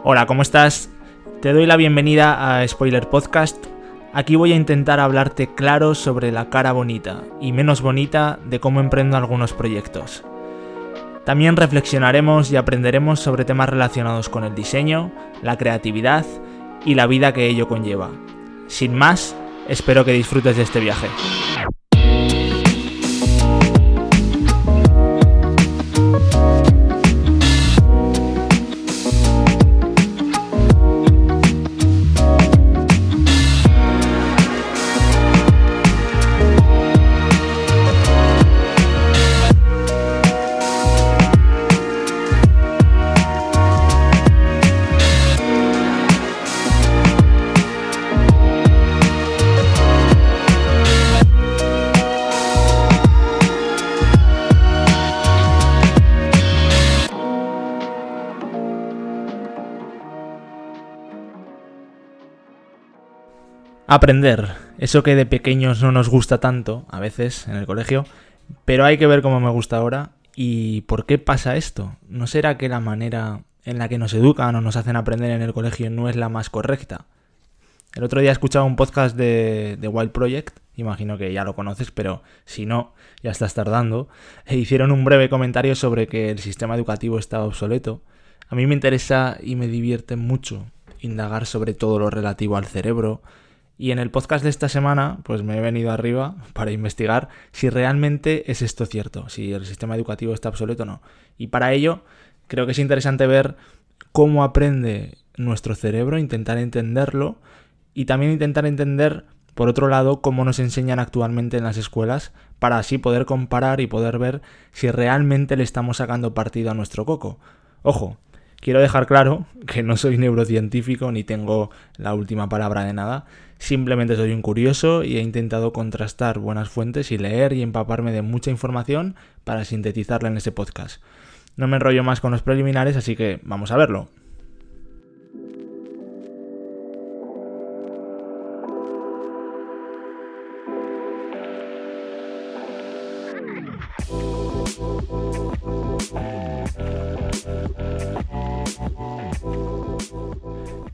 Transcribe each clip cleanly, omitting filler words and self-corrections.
Hola, ¿cómo estás? Te doy la bienvenida a Spoiler Podcast. Aquí voy a intentar hablarte claro sobre la cara bonita y menos bonita de cómo emprendo algunos proyectos. También reflexionaremos y aprenderemos sobre temas relacionados con el diseño, la creatividad y la vida que ello conlleva. Sin más, espero que disfrutes de este viaje. Aprender, eso que de pequeños no nos gusta tanto, a veces, en el colegio, pero hay que ver cómo me gusta ahora y por qué pasa esto. ¿No será que la manera en la que nos educan o nos hacen aprender en el colegio no es la más correcta? El otro día escuchaba un podcast de Wild Project, imagino que ya lo conoces, pero si no, ya estás tardando, e hicieron un breve comentario sobre que el sistema educativo está obsoleto. A mí me interesa y me divierte mucho indagar sobre todo lo relativo al cerebro. Y en el podcast de esta semana, pues me he venido arriba para investigar si realmente es esto cierto, si el sistema educativo está obsoleto o no. Y para ello, creo que es interesante ver cómo aprende nuestro cerebro, intentar entenderlo y también intentar entender, por otro lado, cómo nos enseñan actualmente en las escuelas para así poder comparar y poder ver si realmente le estamos sacando partido a nuestro coco. Ojo, quiero dejar claro que no soy neurocientífico ni tengo la última palabra de nada. Simplemente soy un curioso y he intentado contrastar buenas fuentes y leer y empaparme de mucha información para sintetizarla en este podcast. No me enrollo más con los preliminares, así que vamos a verlo.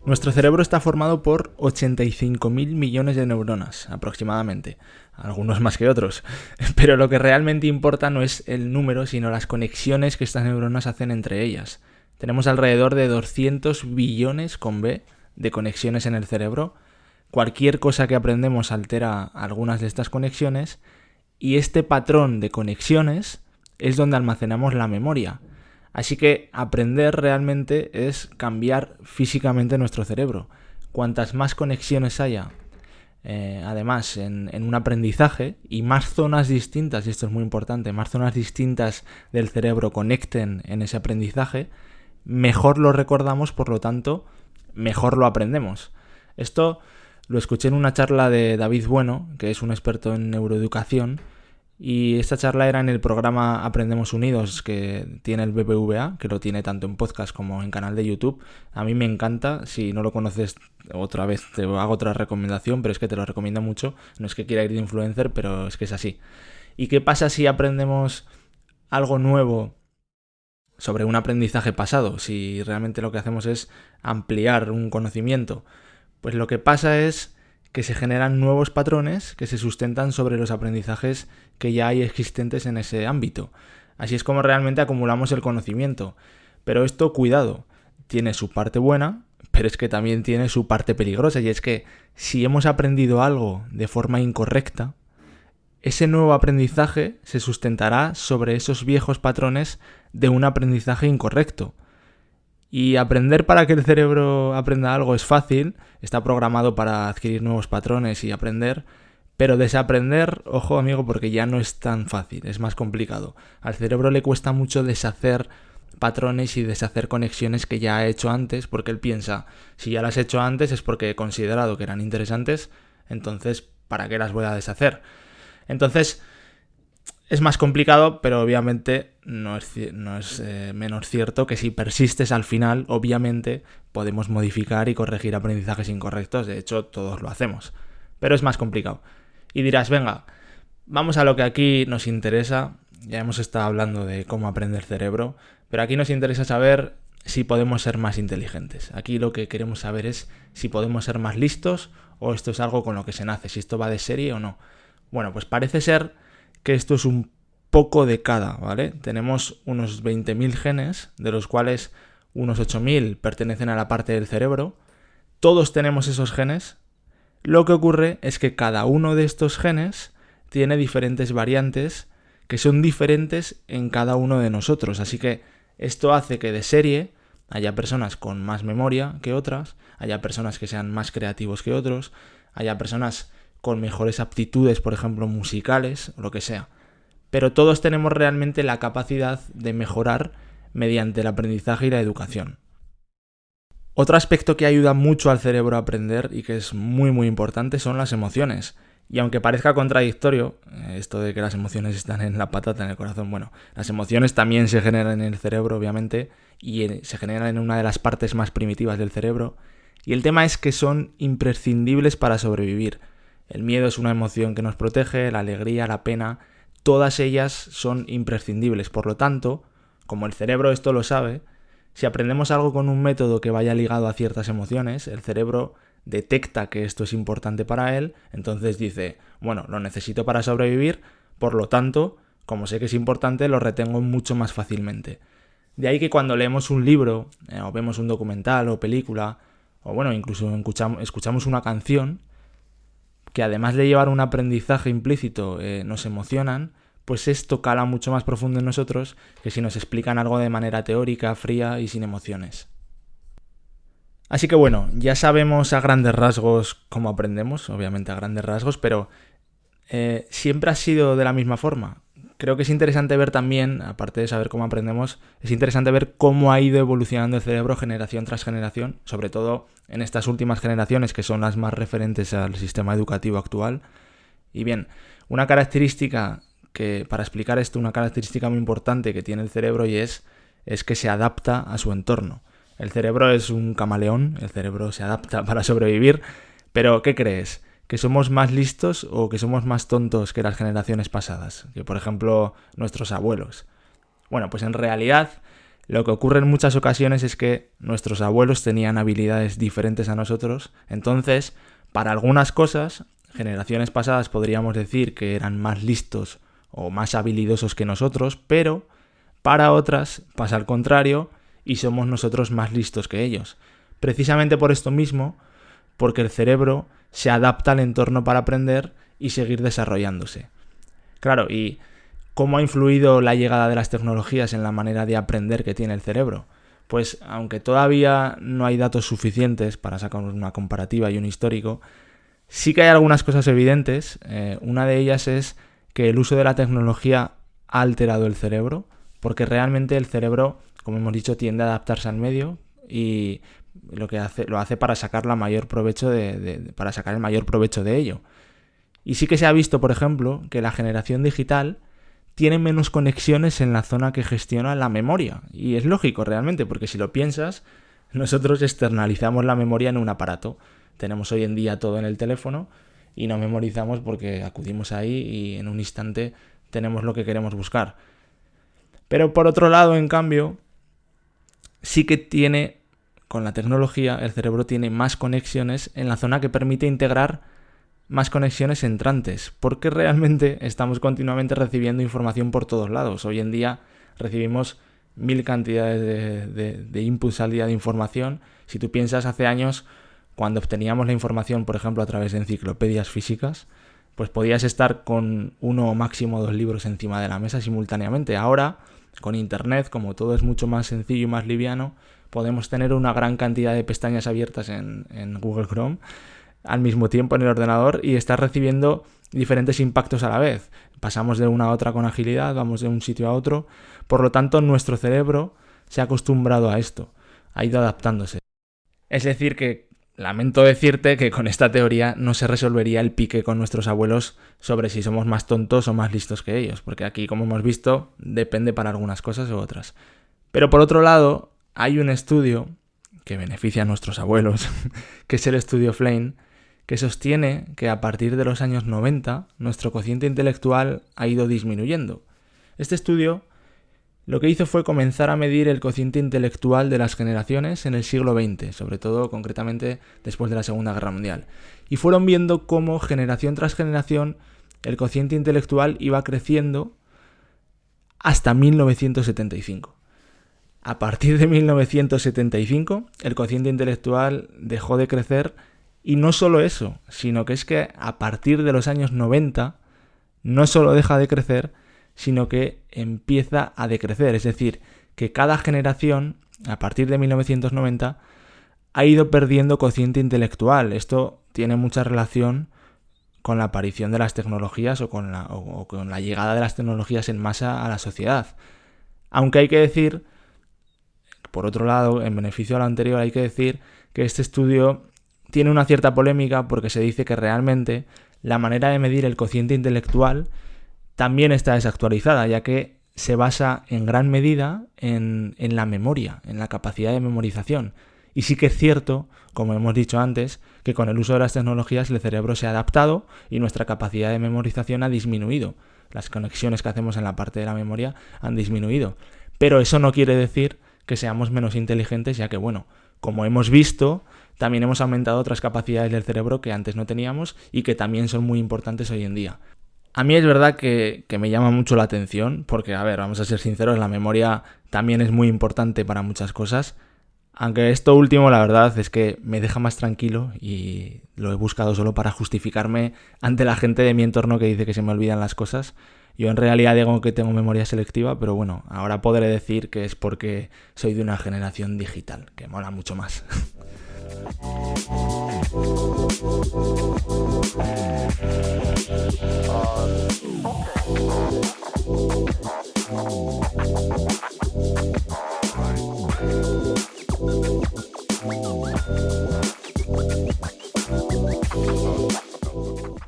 Nuestro cerebro está formado por 85.000 millones de neuronas, aproximadamente. Algunos más que otros. Pero lo que realmente importa no es el número, sino las conexiones que estas neuronas hacen entre ellas. Tenemos alrededor de 200 billones con B de conexiones en el cerebro. Cualquier cosa que aprendemos altera algunas de estas conexiones. Y este patrón de conexiones es donde almacenamos la memoria. Así que aprender realmente es cambiar físicamente nuestro cerebro. Cuantas más conexiones haya, además, en un aprendizaje, y más zonas distintas, y esto es muy importante, más zonas distintas del cerebro conecten en ese aprendizaje, mejor lo recordamos, por lo tanto, mejor lo aprendemos. Esto lo escuché en una charla de David Bueno, que es un experto en neuroeducación, y esta charla era en el programa Aprendemos Unidos que tiene el BBVA, que lo tiene tanto en podcast como en canal de YouTube. A mí me encanta, si no lo conoces otra vez te hago otra recomendación, pero es que te lo recomiendo mucho. No es que quiera ir de influencer, pero es que es así. ¿Y qué pasa si aprendemos algo nuevo sobre un aprendizaje pasado? Si realmente lo que hacemos es ampliar un conocimiento. Pues lo que pasa es que se generan nuevos patrones que se sustentan sobre los aprendizajes que ya hay existentes en ese ámbito. Así es como realmente acumulamos el conocimiento. Pero esto, cuidado, tiene su parte buena, pero es que también tiene su parte peligrosa, y es que si hemos aprendido algo de forma incorrecta, ese nuevo aprendizaje se sustentará sobre esos viejos patrones de un aprendizaje incorrecto. Y aprender para que el cerebro aprenda algo es fácil, está programado para adquirir nuevos patrones y aprender, pero desaprender, ojo amigo, porque ya no es tan fácil, es más complicado. Al cerebro le cuesta mucho deshacer patrones y deshacer conexiones que ya ha hecho antes, porque él piensa, si ya las he hecho antes es porque he considerado que eran interesantes, entonces, ¿para qué las voy a deshacer? Entonces, es más complicado, pero obviamente no es menos cierto que si persistes al final, obviamente podemos modificar y corregir aprendizajes incorrectos. De hecho, todos lo hacemos. Pero es más complicado. Y dirás, venga, vamos a lo que aquí nos interesa. Ya hemos estado hablando de cómo aprende el cerebro, pero aquí nos interesa saber si podemos ser más inteligentes. Aquí lo que queremos saber es si podemos ser más listos o esto es algo con lo que se nace, si esto va de serie o no. Bueno, pues parece ser que esto es un poco de cada, ¿vale? Tenemos unos 20.000 genes, de los cuales unos 8.000 pertenecen a la parte del cerebro. Todos tenemos esos genes. Lo que ocurre es que cada uno de estos genes tiene diferentes variantes que son diferentes en cada uno de nosotros. Así que esto hace que de serie haya personas con más memoria que otras, haya personas que sean más creativos que otros, haya personas con mejores aptitudes, por ejemplo, musicales o lo que sea. Pero todos tenemos realmente la capacidad de mejorar mediante el aprendizaje y la educación. Otro aspecto que ayuda mucho al cerebro a aprender y que es muy muy importante son las emociones. Y aunque parezca contradictorio, esto de que las emociones están en la patata, en el corazón, bueno, las emociones también se generan en el cerebro, obviamente, y se generan en una de las partes más primitivas del cerebro. Y el tema es que son imprescindibles para sobrevivir. El miedo es una emoción que nos protege, la alegría, la pena, todas ellas son imprescindibles. Por lo tanto, como el cerebro esto lo sabe, si aprendemos algo con un método que vaya ligado a ciertas emociones, el cerebro detecta que esto es importante para él, entonces dice, bueno, lo necesito para sobrevivir, por lo tanto, como sé que es importante, lo retengo mucho más fácilmente. De ahí que cuando leemos un libro, o vemos un documental o película, o bueno, incluso escuchamos una canción, que además de llevar un aprendizaje implícito, nos emocionan, pues esto cala mucho más profundo en nosotros que si nos explican algo de manera teórica, fría y sin emociones. Así que bueno, ya sabemos a grandes rasgos cómo aprendemos, obviamente a grandes rasgos, pero ¿siempre ha sido de la misma forma? Creo que es interesante ver también, aparte de saber cómo aprendemos, es interesante ver cómo ha ido evolucionando el cerebro generación tras generación, sobre todo en estas últimas generaciones que son las más referentes al sistema educativo actual. Y bien, una característica que, para explicar esto, una característica muy importante que tiene el cerebro y es que se adapta a su entorno. El cerebro es un camaleón, el cerebro se adapta para sobrevivir, pero ¿qué crees? ¿Que somos más listos o que somos más tontos que las generaciones pasadas? Que por ejemplo nuestros abuelos. Bueno, pues en realidad lo que ocurre en muchas ocasiones es que nuestros abuelos tenían habilidades diferentes a nosotros, entonces para algunas cosas, generaciones pasadas podríamos decir que eran más listos o más habilidosos que nosotros, pero para otras pasa al contrario y somos nosotros más listos que ellos. Precisamente por esto mismo, porque el cerebro se adapta al entorno para aprender y seguir desarrollándose. Claro, ¿y cómo ha influido la llegada de las tecnologías en la manera de aprender que tiene el cerebro? Pues aunque todavía no hay datos suficientes para sacar una comparativa y un histórico, sí que hay algunas cosas evidentes. Una de ellas es que el uso de la tecnología ha alterado el cerebro, porque realmente el cerebro, como hemos dicho, tiende a adaptarse al medio y lo hace para sacar el mayor provecho de ello. Y sí que se ha visto, por ejemplo, que la generación digital tiene menos conexiones en la zona que gestiona la memoria. Y es lógico realmente, porque si lo piensas, nosotros externalizamos la memoria en un aparato. Tenemos hoy en día todo en el teléfono y no memorizamos porque acudimos ahí y en un instante tenemos lo que queremos buscar. Pero por otro lado, en cambio, sí que con la tecnología, el cerebro tiene más conexiones en la zona que permite integrar más conexiones entrantes, porque realmente estamos continuamente recibiendo información por todos lados. Hoy en día recibimos 1000 cantidades de inputs al día de información. Si tú piensas hace años, cuando obteníamos la información, por ejemplo, a través de enciclopedias físicas, pues podías estar con 1 o máximo 2 libros encima de la mesa simultáneamente. Ahora, con internet, como todo es mucho más sencillo y más liviano, podemos tener una gran cantidad de pestañas abiertas en Google Chrome al mismo tiempo en el ordenador y estar recibiendo diferentes impactos a la vez. Pasamos de una a otra con agilidad, vamos de un sitio a otro. Por lo tanto, nuestro cerebro se ha acostumbrado a esto, ha ido adaptándose. Es decir que lamento decirte que con esta teoría no se resolvería el pique con nuestros abuelos sobre si somos más tontos o más listos que ellos, porque aquí, como hemos visto, depende para algunas cosas u otras. Pero por otro lado, hay un estudio que beneficia a nuestros abuelos, que es el estudio Flynn, que sostiene que a partir de los años 90 nuestro cociente intelectual ha ido disminuyendo. Este estudio Lo que hizo fue comenzar a medir el cociente intelectual de las generaciones en el siglo XX, sobre todo concretamente después de la Segunda Guerra Mundial. Y fueron viendo cómo generación tras generación el cociente intelectual iba creciendo hasta 1975. A partir de 1975, el cociente intelectual dejó de crecer, y no solo eso, sino que es que a partir de los años 90 no solo deja de crecer, sino que empieza a decrecer. Es decir, que cada generación, a partir de 1990, ha ido perdiendo cociente intelectual. Esto tiene mucha relación con la aparición de las tecnologías o con la llegada de las tecnologías en masa a la sociedad. Aunque hay que decir, por otro lado, en beneficio de lo anterior, hay que decir que este estudio tiene una cierta polémica porque se dice que realmente la manera de medir el cociente intelectual también está desactualizada, ya que se basa en gran medida en la memoria, en la capacidad de memorización. Y sí que es cierto, como hemos dicho antes, que con el uso de las tecnologías el cerebro se ha adaptado y nuestra capacidad de memorización ha disminuido. Las conexiones que hacemos en la parte de la memoria han disminuido. Pero eso no quiere decir que seamos menos inteligentes, ya que, bueno, como hemos visto, también hemos aumentado otras capacidades del cerebro que antes no teníamos y que también son muy importantes hoy en día. A mí es verdad que me llama mucho la atención, porque, a ver, vamos a ser sinceros, la memoria también es muy importante para muchas cosas, aunque esto último, la verdad, es que me deja más tranquilo y lo he buscado solo para justificarme ante la gente de mi entorno que dice que se me olvidan las cosas. Yo en realidad digo que tengo memoria selectiva, pero bueno, ahora podré decir que es porque soy de una generación digital, que mola mucho más.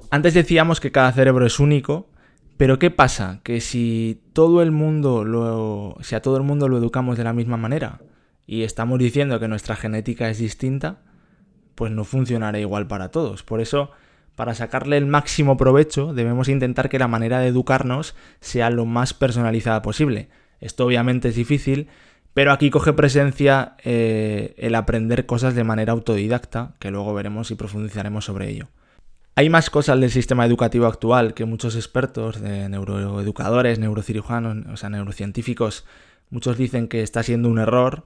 Antes decíamos que cada cerebro es único, pero ¿qué pasa? Que si a todo el mundo lo educamos de la misma manera y estamos diciendo que nuestra genética es distinta, pues no funcionará igual para todos. Por eso, para sacarle el máximo provecho, debemos intentar que la manera de educarnos sea lo más personalizada posible. Esto obviamente es difícil, pero aquí coge presencia el aprender cosas de manera autodidacta, que luego veremos y profundizaremos sobre ello. Hay más cosas del sistema educativo actual que muchos expertos, de neuroeducadores, neurocirujanos, o sea, neurocientíficos, muchos dicen que está siendo un error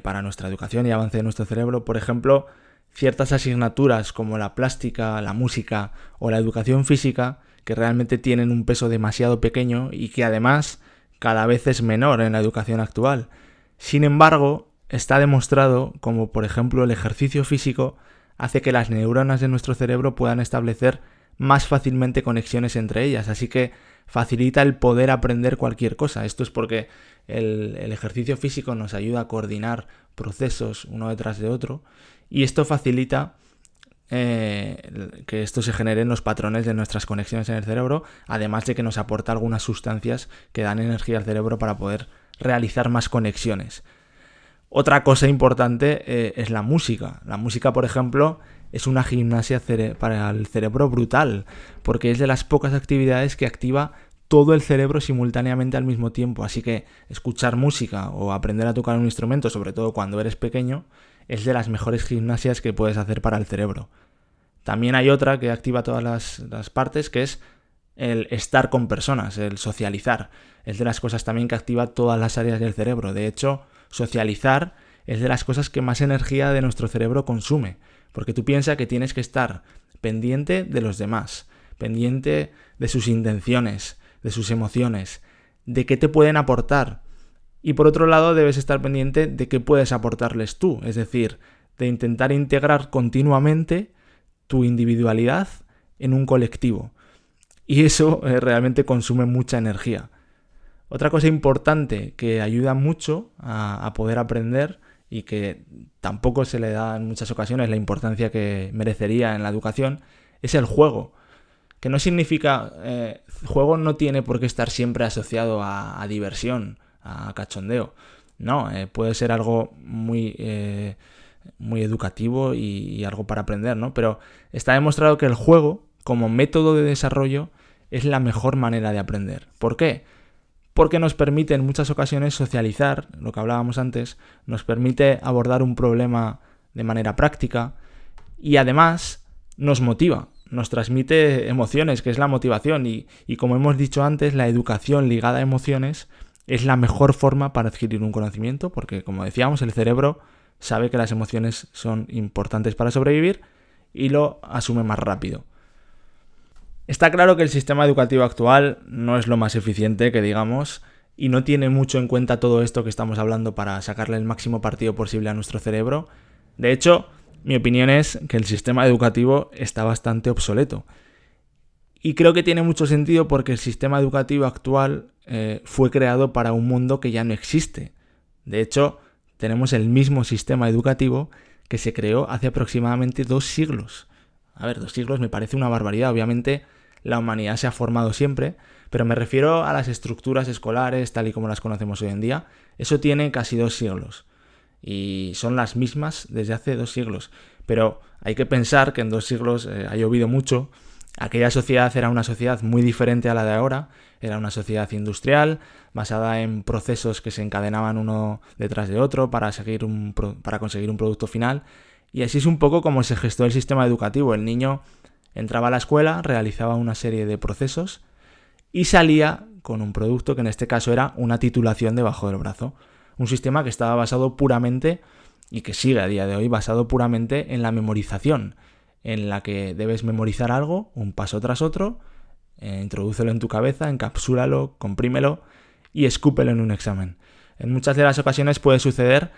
para nuestra educación y avance de nuestro cerebro. Por ejemplo, ciertas asignaturas como la plástica, la música o la educación física, que realmente tienen un peso demasiado pequeño y que además cada vez es menor en la educación actual. Sin embargo, está demostrado como, por ejemplo, el ejercicio físico hace que las neuronas de nuestro cerebro puedan establecer más fácilmente conexiones entre ellas, así que facilita el poder aprender cualquier cosa. Esto es porque el ejercicio físico nos ayuda a coordinar procesos uno detrás de otro y esto facilita que esto se genere en los patrones de nuestras conexiones en el cerebro, además de que nos aporta algunas sustancias que dan energía al cerebro para poder realizar más conexiones. Otra cosa importante es la música. La música, por ejemplo, es una gimnasia para el cerebro brutal, porque es de las pocas actividades que activa todo el cerebro simultáneamente al mismo tiempo. Así que escuchar música o aprender a tocar un instrumento, sobre todo cuando eres pequeño, es de las mejores gimnasias que puedes hacer para el cerebro. También hay otra que activa todas las partes, que es el estar con personas, el socializar. Es de las cosas también que activa todas las áreas del cerebro. De hecho, socializar es de las cosas que más energía de nuestro cerebro consume, porque tú piensas que tienes que estar pendiente de los demás, pendiente de sus intenciones, de sus emociones, de qué te pueden aportar. Y por otro lado, debes estar pendiente de qué puedes aportarles tú, es decir, de intentar integrar continuamente tu individualidad en un colectivo. Y eso realmente consume mucha energía. Otra cosa importante que ayuda mucho a poder aprender y que tampoco se le da en muchas ocasiones la importancia que merecería en la educación es el juego. Que no significa... juego no tiene por qué estar siempre asociado a diversión, a cachondeo. No, puede ser algo muy educativo y algo para aprender, ¿no? Pero está demostrado que el juego, como método de desarrollo, es la mejor manera de aprender. ¿Por qué? porque nos permite en muchas ocasiones socializar, lo que hablábamos antes, nos permite abordar un problema de manera práctica y además nos motiva, nos transmite emociones, que es la motivación y como hemos dicho antes, la educación ligada a emociones es la mejor forma para adquirir un conocimiento porque, como decíamos, el cerebro sabe que las emociones son importantes para sobrevivir y lo asume más rápido. Está claro que el sistema educativo actual no es lo más eficiente, que digamos, y no tiene mucho en cuenta todo esto que estamos hablando para sacarle el máximo partido posible a nuestro cerebro. De hecho, mi opinión es que el sistema educativo está bastante obsoleto. Y creo que tiene mucho sentido porque el sistema educativo actual fue creado para un mundo que ya no existe. De hecho, tenemos el mismo sistema educativo que se creó hace aproximadamente 2 siglos. A ver, 2 siglos me parece una barbaridad. Obviamente la humanidad se ha formado siempre, pero me refiero a las estructuras escolares tal y como las conocemos hoy en día. Eso tiene casi 2 siglos. Y son las mismas desde hace 2 siglos. Pero hay que pensar que en 2 siglos ha llovido mucho. Aquella sociedad era una sociedad muy diferente a la de ahora. Era una sociedad industrial, basada en procesos que se encadenaban uno detrás de otro para conseguir un producto final. Y así es un poco como se gestó el sistema educativo. El niño entraba a la escuela, realizaba una serie de procesos y salía con un producto que en este caso era una titulación debajo del brazo. Un sistema que estaba basado puramente, y que sigue a día de hoy, basado puramente en la memorización, en la que debes memorizar algo, un paso tras otro, introdúcelo en tu cabeza, encapsúlalo, comprímelo y escúpelo en un examen. En muchas de las ocasiones puede suceder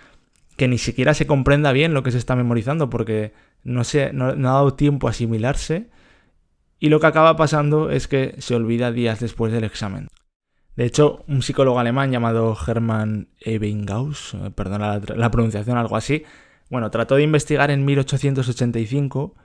que ni siquiera se comprenda bien lo que se está memorizando porque no ha dado tiempo a asimilarse y lo que acaba pasando es que se olvida días después del examen. De hecho, un psicólogo alemán llamado Hermann Ebbinghaus, perdona la pronunciación, algo así, trató de investigar en 1885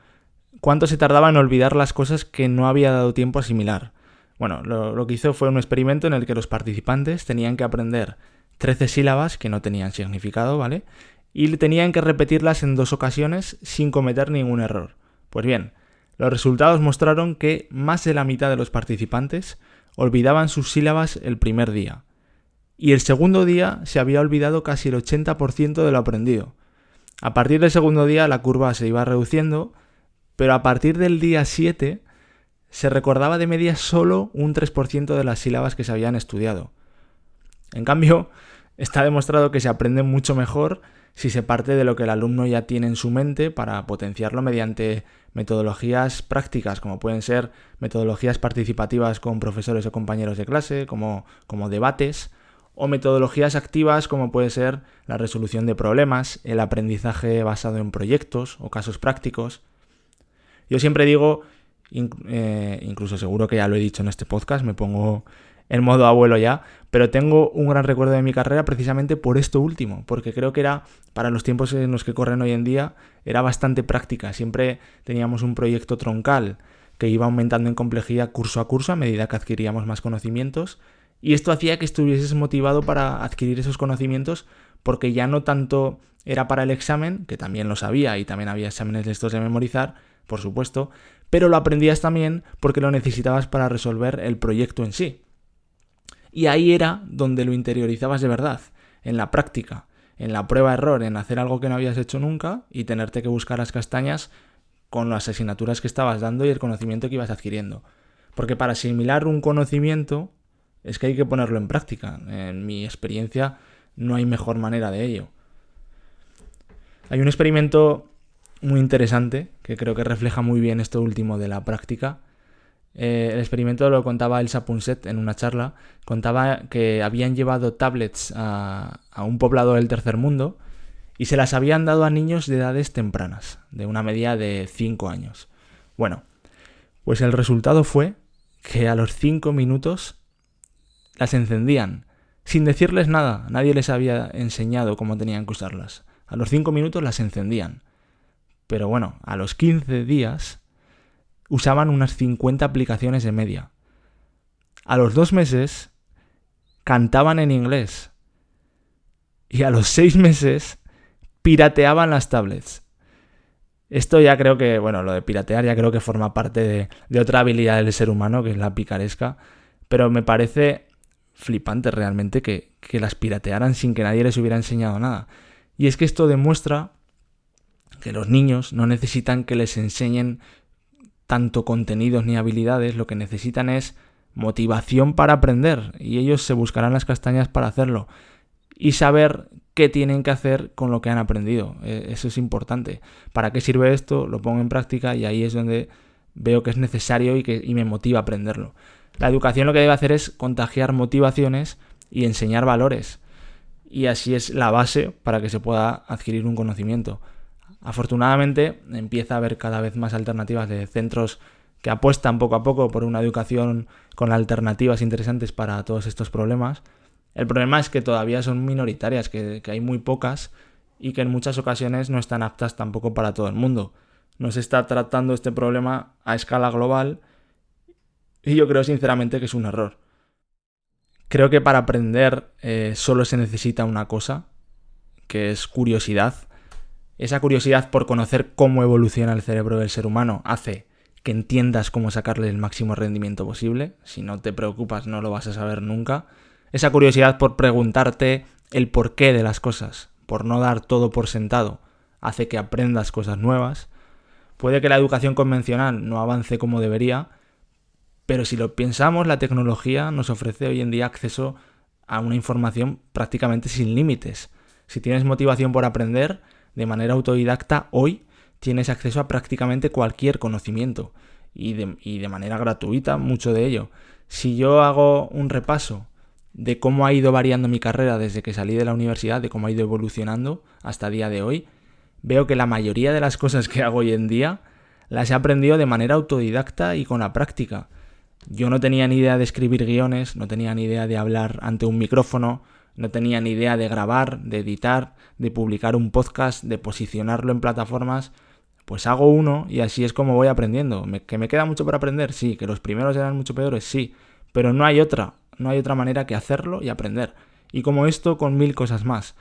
cuánto se tardaba en olvidar las cosas que no había dado tiempo a asimilar. Lo que hizo fue un experimento en el que los participantes tenían que aprender 13 sílabas que no tenían significado, ¿vale? Y tenían que repetirlas en 2 ocasiones sin cometer ningún error. Pues bien, los resultados mostraron que más de la mitad de los participantes olvidaban sus sílabas el primer día. Y el segundo día se había olvidado casi el 80% de lo aprendido. A partir del segundo día la curva se iba reduciendo, pero a partir del día 7 se recordaba de media solo un 3% de las sílabas que se habían estudiado. En cambio, está demostrado que se aprende mucho mejor si se parte de lo que el alumno ya tiene en su mente para potenciarlo mediante metodologías prácticas, como pueden ser metodologías participativas con profesores o compañeros de clase, como debates, o metodologías activas como puede ser la resolución de problemas, el aprendizaje basado en proyectos o casos prácticos. Yo siempre digo, incluso seguro que ya lo he dicho en este podcast, me pongo en modo abuelo ya, pero tengo un gran recuerdo de mi carrera precisamente por esto último, porque creo que era, para los tiempos en los que corren hoy en día, era bastante práctica. Siempre teníamos un proyecto troncal que iba aumentando en complejidad curso a curso a medida que adquiríamos más conocimientos, y esto hacía que estuvieses motivado para adquirir esos conocimientos porque ya no tanto era para el examen, que también lo sabía y también había exámenes de estos de memorizar, por supuesto, pero lo aprendías también porque lo necesitabas para resolver el proyecto en sí. Y ahí era donde lo interiorizabas de verdad, en la práctica, en la prueba-error, en hacer algo que no habías hecho nunca y tenerte que buscar las castañas con las asignaturas que estabas dando y el conocimiento que ibas adquiriendo. Porque para asimilar un conocimiento es que hay que ponerlo en práctica. En mi experiencia no hay mejor manera de ello. Hay un experimento muy interesante que creo que refleja muy bien esto último de la práctica. El experimento lo contaba Elsa Punset en una charla. Contaba que habían llevado tablets a un poblado del tercer mundo y se las habían dado a niños de edades tempranas, de una media de 5 años. Pues el resultado fue que a los 5 minutos las encendían, sin decirles nada. Nadie les había enseñado cómo tenían que usarlas. A los 5 minutos las encendían. Pero a los 15 días usaban unas 50 aplicaciones de media. A los 2 meses cantaban en inglés. Y a los 6 meses pirateaban las tablets. Esto ya creo que, lo de piratear ya creo que forma parte de otra habilidad del ser humano, que es la picaresca. Pero me parece flipante realmente que las piratearan sin que nadie les hubiera enseñado nada. Y es que esto demuestra que los niños no necesitan que les enseñen tanto contenidos ni habilidades, lo que necesitan es motivación para aprender, y ellos se buscarán las castañas para hacerlo y saber qué tienen que hacer con lo que han aprendido. Eso es importante. ¿Para qué sirve esto? Lo pongo en práctica y ahí es donde veo que es necesario y me motiva a aprenderlo. La educación lo que debe hacer es contagiar motivaciones y enseñar valores, y así es la base para que se pueda adquirir un conocimiento. Afortunadamente empieza a haber cada vez más alternativas de centros que apuestan poco a poco por una educación con alternativas interesantes para todos estos problemas. El problema es que todavía son minoritarias, que hay muy pocas y que en muchas ocasiones no están aptas tampoco para todo el mundo. No se está tratando este problema a escala global y yo creo sinceramente que es un error. Creo que para aprender solo se necesita una cosa, que es curiosidad. Esa curiosidad por conocer cómo evoluciona el cerebro del ser humano hace que entiendas cómo sacarle el máximo rendimiento posible. Si no te preocupas, no lo vas a saber nunca. Esa curiosidad por preguntarte el porqué de las cosas, por no dar todo por sentado, hace que aprendas cosas nuevas. Puede que la educación convencional no avance como debería, pero si lo pensamos, la tecnología nos ofrece hoy en día acceso a una información prácticamente sin límites. Si tienes motivación por aprender de manera autodidacta, hoy tienes acceso a prácticamente cualquier conocimiento y de manera gratuita, mucho de ello. Si yo hago un repaso de cómo ha ido variando mi carrera desde que salí de la universidad, de cómo ha ido evolucionando hasta el día de hoy, veo que la mayoría de las cosas que hago hoy en día las he aprendido de manera autodidacta y con la práctica. Yo no tenía ni idea de escribir guiones, no tenía ni idea de hablar ante un micrófono, no tenía ni idea de grabar, de editar, de publicar un podcast, de posicionarlo en plataformas. Pues hago uno y así es como voy aprendiendo. ¿Que me queda mucho por aprender? Sí. ¿Que los primeros eran mucho peores? Sí. Pero no hay otra manera que hacerlo y aprender. Y como esto, con 1000 cosas más.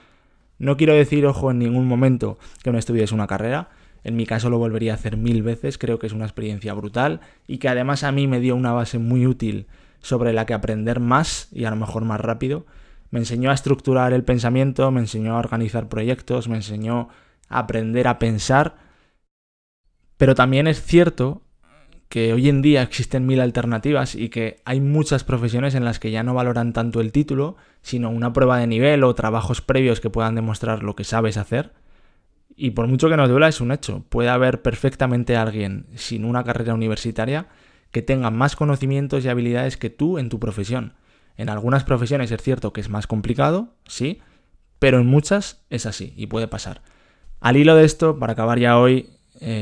No quiero decir, ojo, en ningún momento que no estudies una carrera. En mi caso lo volvería a hacer 1000 veces, creo que es una experiencia brutal y que además a mí me dio una base muy útil sobre la que aprender más y a lo mejor más rápido. Me enseñó a estructurar el pensamiento, me enseñó a organizar proyectos, me enseñó a aprender a pensar. Pero también es cierto que hoy en día existen 1000 alternativas y que hay muchas profesiones en las que ya no valoran tanto el título, sino una prueba de nivel o trabajos previos que puedan demostrar lo que sabes hacer. Y por mucho que nos duela, es un hecho. Puede haber perfectamente alguien sin una carrera universitaria que tenga más conocimientos y habilidades que tú en tu profesión. En algunas profesiones es cierto que es más complicado, sí, pero en muchas es así y puede pasar. Al hilo de esto, para acabar ya hoy,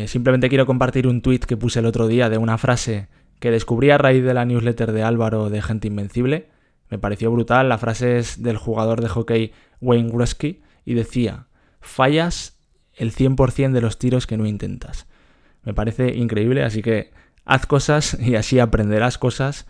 simplemente quiero compartir un tuit que puse el otro día de una frase que descubrí a raíz de la newsletter de Álvaro de Gente Invencible. Me pareció brutal. La frase es del jugador de hockey Wayne Gretzky y decía: fallas el 100% de los tiros que no intentas. Me parece increíble, así que haz cosas y así aprenderás cosas.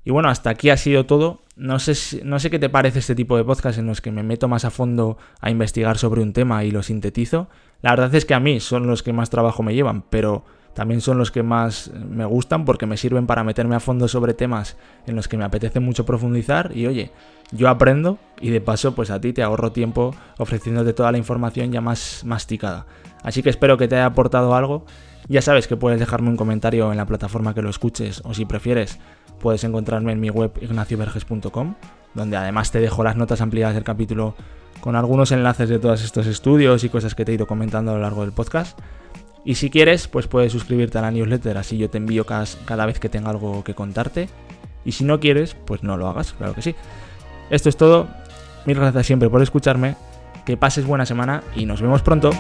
Y bueno, hasta aquí ha sido todo. No sé qué te parece este tipo de podcast en los que me meto más a fondo a investigar sobre un tema y lo sintetizo. La verdad es que a mí son los que más trabajo me llevan, pero también son los que más me gustan porque me sirven para meterme a fondo sobre temas en los que me apetece mucho profundizar y oye, yo aprendo y de paso pues a ti te ahorro tiempo ofreciéndote toda la información ya más masticada. Así que espero que te haya aportado algo. Ya sabes que puedes dejarme un comentario en la plataforma que lo escuches o si prefieres puedes encontrarme en mi web ignacioverges.com, donde además te dejo las notas ampliadas del capítulo con algunos enlaces de todos estos estudios y cosas que te he ido comentando a lo largo del podcast. Y si quieres, pues puedes suscribirte a la newsletter, así yo te envío cada vez que tenga algo que contarte. Y si no quieres, pues no lo hagas, claro que sí. Esto es todo. Mil gracias siempre por escucharme. Que pases buena semana y nos vemos pronto.